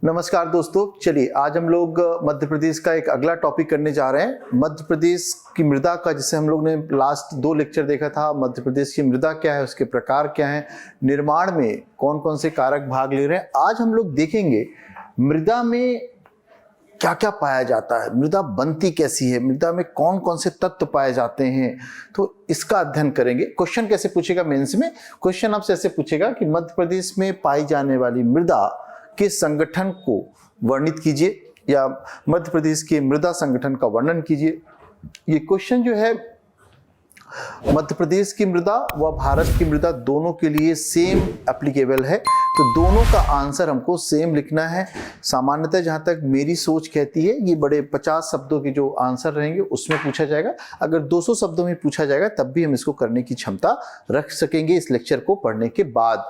नमस्कार दोस्तों, चलिए आज हम लोग मध्य प्रदेश का एक अगला टॉपिक करने जा रहे हैं। मध्य प्रदेश की मृदा का, जिसे हम लोग ने लास्ट 2 लेक्चर देखा था, मध्य प्रदेश की मृदा क्या है, उसके प्रकार क्या है, निर्माण में कौन कौन से कारक भाग ले रहे हैं। आज हम लोग देखेंगे मृदा में क्या क्या पाया जाता है, मृदा बनती कैसी है, मृदा में कौन कौन से तत्व पाए जाते हैं, तो इसका अध्ययन करेंगे। क्वेश्चन कैसे पूछेगा मेंस में? क्वेश्चन आपसे ऐसे पूछेगा कि मध्य प्रदेश में पाई जाने वाली मृदा के संगठन को वर्णित कीजिए या मध्य प्रदेश के मृदा संगठन का वर्णन कीजिए। ये क्वेश्चन जो है मध्य प्रदेश की मृदा व भारत की मृदा दोनों के लिए सेम एप्लीकेबल है, तो दोनों का आंसर हमको सेम लिखना है। सामान्यतः जहां तक मेरी सोच कहती है, ये बड़े 50 शब्दों के जो आंसर रहेंगे उसमें पूछा जाएगा। अगर 200 शब्दों में पूछा जाएगा तब भी हम इसको करने की क्षमता रख सकेंगे इस लेक्चर को पढ़ने के बाद।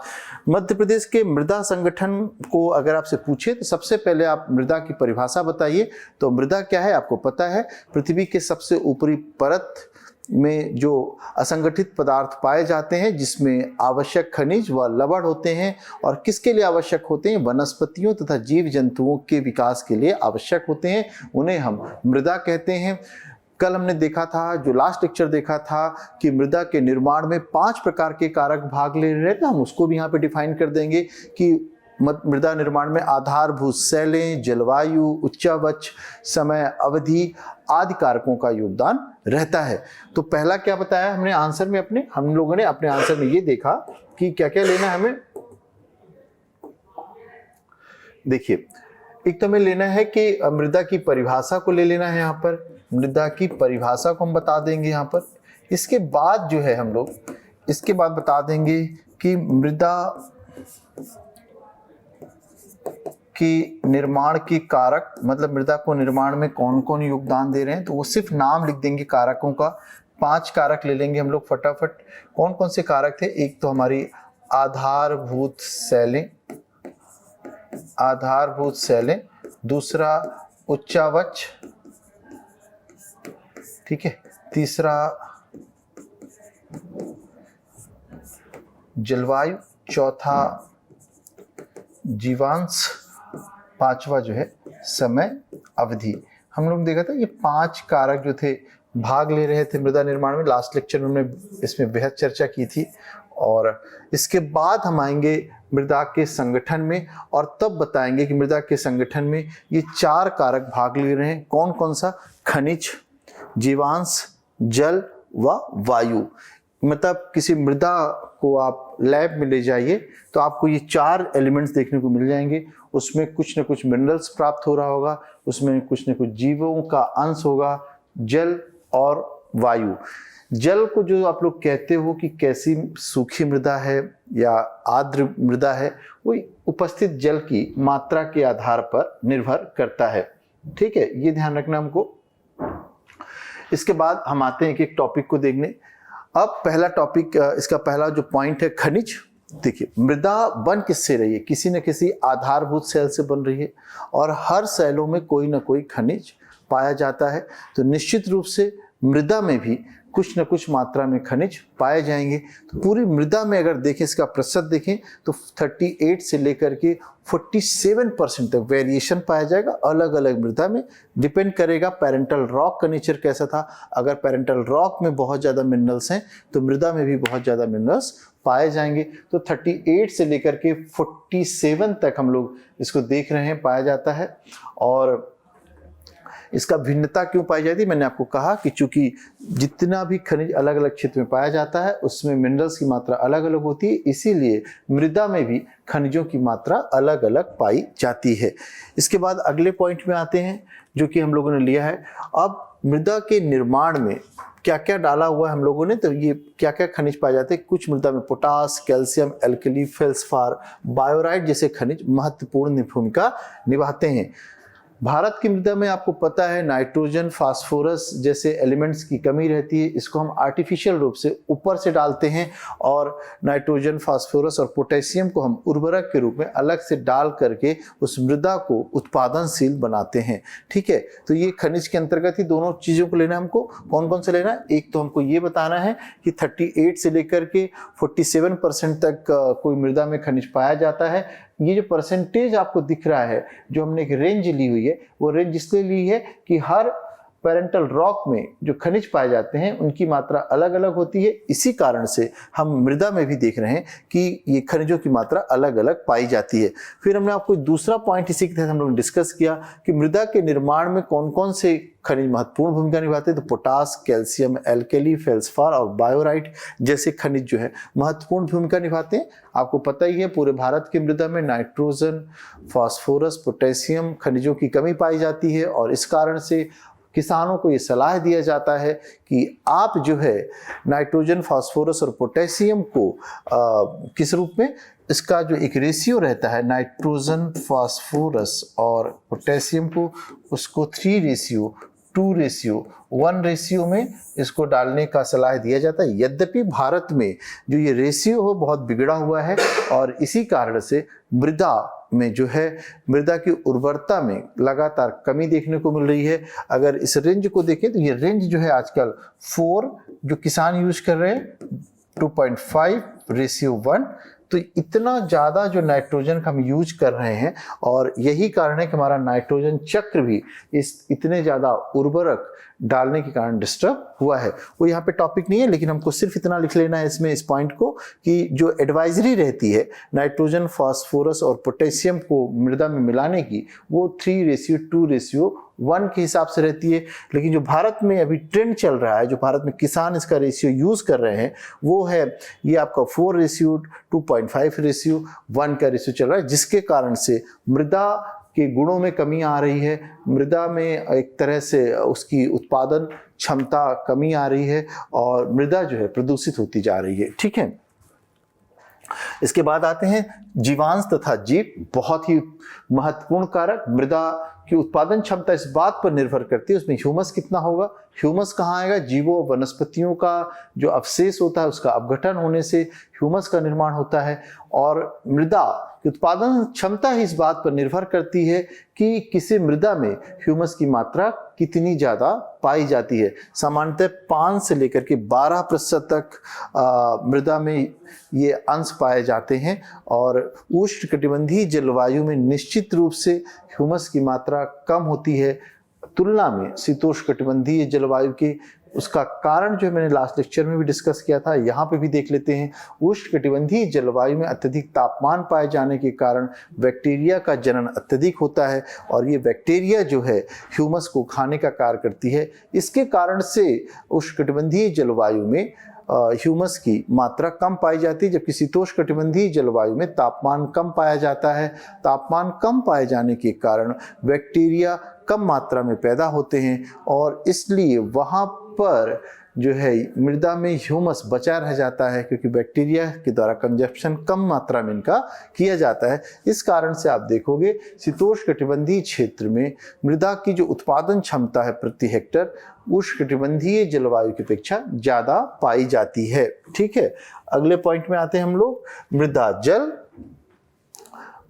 मध्य प्रदेश के मृदा संगठन को अगर आपसे पूछे तो सबसे पहले आप मृदा की परिभाषा बताइए। तो मृदा क्या है आपको पता है, पृथ्वी के सबसे ऊपरी परत में जो असंगठित पदार्थ पाए जाते हैं, जिसमें आवश्यक खनिज व लवण होते हैं, और किसके लिए आवश्यक होते हैं? वनस्पतियों तथा जीव जंतुओं के विकास के लिए आवश्यक होते हैं, उन्हें हम मृदा कहते हैं। कल हमने देखा था, जो लास्ट लेक्चर देखा था, कि मृदा के निर्माण में 5 प्रकार के कारक भाग ले रहे थे। हम उसको भी यहाँ पे डिफाइन कर देंगे कि मृदा निर्माण में आधारभूत शैलें, जलवायु, उच्चावच, समय अवधि आदि कारकों का योगदान रहता है। तो पहला क्या बताया हमने आंसर में अपने, हम लोगों ने अपने आंसर में ये देखा कि क्या क्या लेना है हमें। देखिए, एक तो हमें लेना है कि मृदा की परिभाषा को ले लेना है। यहाँ पर मृदा की परिभाषा को हम बता देंगे यहाँ पर। इसके बाद जो है हम लोग इसके बाद बता देंगे कि मृदा कि निर्माण की कारक, मतलब मृदा को निर्माण में कौन कौन योगदान दे रहे हैं, तो वो सिर्फ नाम लिख देंगे कारकों का। 5 कारक ले लेंगे हम लोग फटाफट। कौन कौन से कारक थे? एक तो हमारी आधारभूत शैलें, दूसरा उच्चावच, ठीक है, तीसरा जलवायु, चौथा जीवांश, 5वां जो है समय अवधि। हम लोग देखा था ये 5 कारक जो थे भाग ले रहे थे मृदा निर्माण में। लास्ट लेक्चर में हमने इसमें बेहद चर्चा की थी। और इसके बाद हम आएंगे मृदा के संगठन में, और तब बताएंगे कि मृदा के संगठन में ये 4 कारक भाग ले रहे हैं। कौन कौन सा? खनिज, जीवांश, जल व वायु। मतलब किसी मृदा को आप लैब में ले जाइए तो आपको ये 4 एलिमेंट्स देखने को मिल जाएंगे। उसमें कुछ न कुछ मिनरल्स प्राप्त हो रहा होगा, उसमें कुछ न कुछ जीवों का अंश होगा, जल और वायु। जल को जो आप लोग कहते हो कि कैसी सूखी मृदा है या आर्द्र मृदा है, वो उपस्थित जल की मात्रा के आधार पर निर्भर करता है। ठीक है, ये ध्यान रखना हमको। इसके बाद हम आते हैं एक टॉपिक को देखने। अब पहला टॉपिक, इसका पहला जो पॉइंट है खनिज। देखिए, मृदा बन किससे रही है? किसी न किसी आधारभूत सेल से बन रही है, और हर सेलों में कोई ना कोई खनिज पाया जाता है। तो निश्चित रूप से मृदा में भी कुछ न कुछ मात्रा में खनिज पाए जाएंगे। तो पूरी मृदा में अगर देखें, इसका प्रतिशत देखें तो 38 से लेकर के 47% तक वेरिएशन पाया जाएगा अलग अलग मृदा में। डिपेंड करेगा पेरेंटल रॉक का नेचर कैसा था। अगर पेरेंटल रॉक में बहुत ज़्यादा मिनरल्स हैं तो मृदा में भी बहुत ज़्यादा मिनरल्स पाए जाएंगे। तो 38 से लेकर के 47 तक हम लोग इसको देख रहे हैं, पाया जाता है। और इसका भिन्नता क्यों पाई जाती है? मैंने आपको कहा कि चूंकि जितना भी खनिज अलग अलग क्षेत्र में पाया जाता है उसमें मिनरल्स की मात्रा अलग अलग होती है, इसीलिए मृदा में भी खनिजों की मात्रा अलग अलग पाई जाती है। इसके बाद अगले पॉइंट में आते हैं जो कि हम लोगों ने लिया है। अब मृदा के निर्माण में क्या क्या डाला हुआ है हम लोगों ने, तो ये क्या क्या खनिज पाए जाते हैं। कुछ मृदा में पोटास, कैल्शियम, एल्कली, फेल्सफार, बायोराइट जैसे खनिज महत्वपूर्ण भूमिका निभाते हैं। भारत की मृदा में आपको पता है नाइट्रोजन, फास्फोरस जैसे एलिमेंट्स की कमी रहती है। इसको हम आर्टिफिशियल रूप से ऊपर से डालते हैं, और नाइट्रोजन, फास्फोरस और पोटेशियम को हम उर्वरक के रूप में अलग से डाल करके उस मृदा को उत्पादनशील बनाते हैं। ठीक है, तो ये खनिज के अंतर्गत ही दोनों चीज़ों को लेना है हमको। कौन कौन से लेना है? एक तो हमको ये बताना है कि 38 से लेकर के 47% तक कोई मृदा में खनिज पाया जाता है। ये जो परसेंटेज आपको दिख रहा है, जो हमने एक रेंज ली हुई है, वो रेंज इसलिए ली है कि हर पेरेंटल रॉक में जो खनिज पाए जाते हैं उनकी मात्रा अलग अलग होती है। इसी कारण से हम मृदा में भी देख रहे हैं कि ये खनिजों की मात्रा अलग अलग पाई जाती है। फिर हमने आपको दूसरा पॉइंट इसी के तहत हम लोग ने डिस्कस किया कि मृदा के निर्माण में कौन कौन से खनिज महत्वपूर्ण भूमिका निभाते हैं। तो पोटास, कैल्शियम, एल्कली, फेल्सफार और बायोराइट जैसे खनिज जो है महत्वपूर्ण भूमिका निभाते हैं। आपको पता ही है पूरे भारत की मृदा में नाइट्रोजन, फास्फोरस, पोटेशियम खनिजों की कमी पाई जाती है और इस कारण से किसानों को ये सलाह दिया जाता है कि आप जो है नाइट्रोजन, फास्फोरस और पोटेशियम को किस रूप में, इसका जो एक रेशियो रहता है नाइट्रोजन, फास्फोरस और पोटेशियम को, उसको 3:2:1 रेशियो में इसको डालने का सलाह दिया जाता है। यद्यपि भारत में जो ये रेशियो हो बहुत बिगड़ा हुआ है और इसी कारण से मृदा में जो है मृदा की उर्वरता में लगातार कमी देखने को मिल रही है। अगर इस रेंज को देखें तो ये रेंज जो है आजकल 4 जो किसान यूज कर रहे हैं, 2.5:1, तो इतना ज़्यादा जो नाइट्रोजन का हम यूज कर रहे हैं और यही कारण है कि हमारा नाइट्रोजन चक्र भी इस इतने ज़्यादा उर्वरक डालने के कारण डिस्टर्ब हुआ है। वो यहाँ पे टॉपिक नहीं है, लेकिन हमको सिर्फ इतना लिख लेना है इसमें इस पॉइंट को कि जो एडवाइजरी रहती है नाइट्रोजन, फास्फोरस और पोटेशियम को मृदा में मिलाने की, वो 3:2:1 के हिसाब से रहती है। लेकिन जो भारत में अभी ट्रेंड चल रहा है, जो भारत में किसान इसका रेशियो यूज कर रहे हैं, वो है ये आपका 4:2.5:1 का रेशियो चल रहा है, जिसके कारण से मृदा के गुणों में कमी आ रही है। मृदा में एक तरह से उसकी उत्पादन क्षमता कमी आ रही है और मृदा जो है प्रदूषित होती जा रही है। ठीक है, इसके बाद आते हैं जीवांश तथा जीव, बहुत ही महत्वपूर्ण कारक। मृदा की उत्पादन क्षमता इस बात पर निर्भर करती है उसमें ह्यूमस कितना होगा। ह्यूमस कहाँ आएगा? जीवों वनस्पतियों का जो अवशेष होता है उसका अपघटन होने से ह्यूमस का निर्माण होता है। और मृदा की उत्पादन क्षमता ही इस बात पर निर्भर करती है कि किसी मृदा में ह्यूमस की मात्रा कितनी ज़्यादा पाई जाती है। सामान्यतः 5 से लेकर के 12% तक मृदा में ये अंश पाए जाते हैं और उष्णकटिबंधीय जलवायु में निश्चित रूप से ह्यूमस की मात्रा कम होती है तुलना में शीतोष्णकटिबंधीय जलवायु के। उसका कारण जो मैंने लास्ट लेक्चर में भी डिस्कस किया था, यहाँ पे भी देख लेते हैं। उष्णकटिबंधीय जलवायु में अत्यधिक तापमान पाए जाने के कारण बैक्टीरिया का जनन अत्यधिक होता है और ये बैक्टीरिया जो है ह्यूमस को खाने का कार्य करती है। इसके कारण से उष्णकटिबंधीय जलवायु में ह्यूमस की मात्रा कम पाई जाती है, जबकि शीतोष्णकटिबंधीय जलवायु में तापमान कम पाया जाता है। तापमान कम पाए जाने के कारण बैक्टीरिया कम मात्रा में पैदा होते हैं और इसलिए वहाँ पर जो है मृदा में ह्यूमस बचा रह जाता है, क्योंकि बैक्टीरिया के द्वारा कंजप्शन कम मात्रा में इनका किया जाता है। इस कारण से आप देखोगे शीतोष्णकटिबंधीय क्षेत्र में मृदा की जो उत्पादन क्षमता है प्रति हेक्टर उष्णकटिबंधीय जलवायु की अपेक्षा ज़्यादा पाई जाती है। ठीक है, अगले पॉइंट में आते हैं हम लोग, मृदा जल।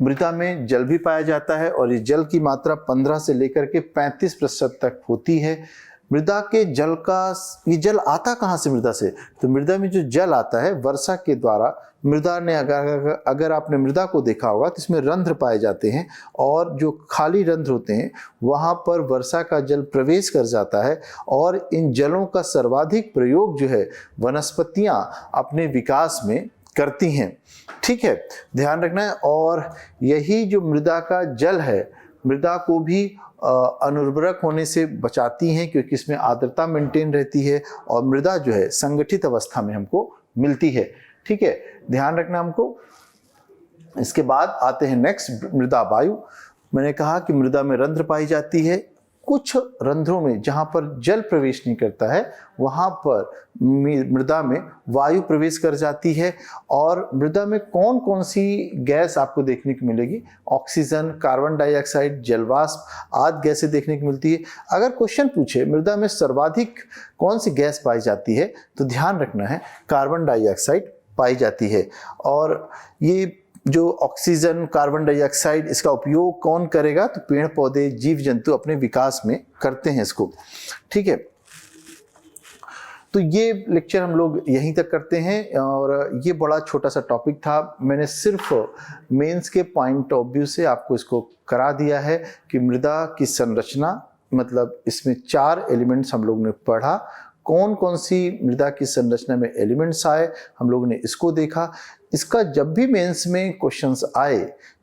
मृदा में जल भी पाया जाता है और ये जल की मात्रा 15 से लेकर के 35% तक होती है। मृदा के जल का, ये जल आता कहाँ से मृदा से? तो मृदा में जो जल आता है वर्षा के द्वारा, मृदा ने अगर आपने मृदा को देखा होगा तो इसमें रंध्र पाए जाते हैं और जो खाली रंध्र होते हैं वहाँ पर वर्षा का जल प्रवेश कर जाता है और इन जलों का सर्वाधिक प्रयोग जो है वनस्पतियाँ अपने विकास में करती हैं। ठीक है, ध्यान रखना है। और यही जो मृदा का जल है मृदा को भी अनुर्वरक होने से बचाती हैं, क्योंकि इसमें आर्द्रता मेंटेन रहती है और मृदा जो है संगठित अवस्था में हमको मिलती है। ठीक है, ध्यान रखना हमको। इसके बाद आते हैं नेक्स्ट, मृदा वायु। मैंने कहा कि मृदा में रंध्र पाई जाती है। कुछ रंध्रों में जहाँ पर जल प्रवेश नहीं करता है वहाँ पर मृदा में वायु प्रवेश कर जाती है। और मृदा में कौन कौन सी गैस आपको देखने को मिलेगी? ऑक्सीजन, कार्बन डाइऑक्साइड, जलवाष्प आदि गैसें देखने को मिलती है। अगर क्वेश्चन पूछे मृदा में सर्वाधिक कौन सी गैस पाई जाती है तो ध्यान रखना है कार्बन डाइऑक्साइड पाई जाती है। और ये जो ऑक्सीजन, कार्बन डाइऑक्साइड, इसका उपयोग कौन करेगा? तो पेड़ पौधे, जीव जंतु अपने विकास में करते हैं इसको। ठीक है, तो ये लेक्चर हम लोग यहीं तक करते हैं और ये बड़ा छोटा सा टॉपिक था। मैंने सिर्फ मेंस के पॉइंट ऑफ व्यू से आपको इसको करा दिया है कि मृदा की संरचना, मतलब इसमें 4 एलिमेंट्स हम लोग ने पढ़ा। कौन कौन सी मृदा की संरचना में एलिमेंट्स आए हम लोगों ने इसको देखा। इसका जब भी मेंस में क्वेश्चंस आए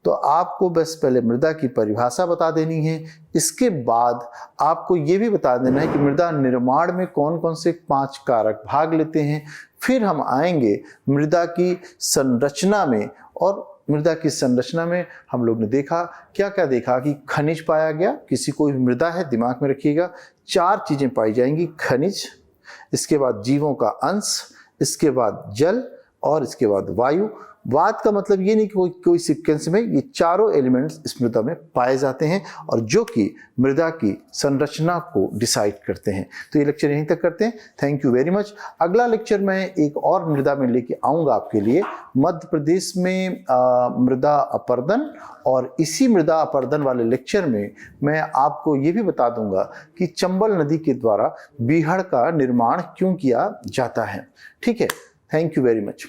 तो आपको बस पहले मृदा की परिभाषा बता देनी है। इसके बाद आपको ये भी बता देना है कि मृदा निर्माण में कौन कौन से 5 कारक भाग लेते हैं। फिर हम आएंगे मृदा की संरचना में, और मृदा की संरचना में हम लोग ने देखा, क्या क्या देखा कि खनिज पाया गया। किसी कोई भी मृदा है, दिमाग में रखिएगा 4 चीजें पाई जाएंगी, खनिज, इसके बाद जीवों का अंश, इसके बाद जल और इसके बाद वायु। वात का मतलब ये नहीं कि कोई सीक्वेंस में, ये चारों एलिमेंट्स इस मृदा में पाए जाते हैं और जो कि मृदा की संरचना को डिसाइड करते हैं। तो ये लेक्चर यहीं तक करते हैं। Thank you very much. अगला लेक्चर मैं एक और मृदा में लेके आऊँगा आपके लिए, मध्य प्रदेश में मृदा अपर्दन। और इसी मृदा अपर्दन वाले लेक्चर में मैं आपको ये भी बता दूंगा कि चंबल नदी के द्वारा बीहड़ का निर्माण क्यों किया जाता है। ठीक है, थैंक यू वेरी मच।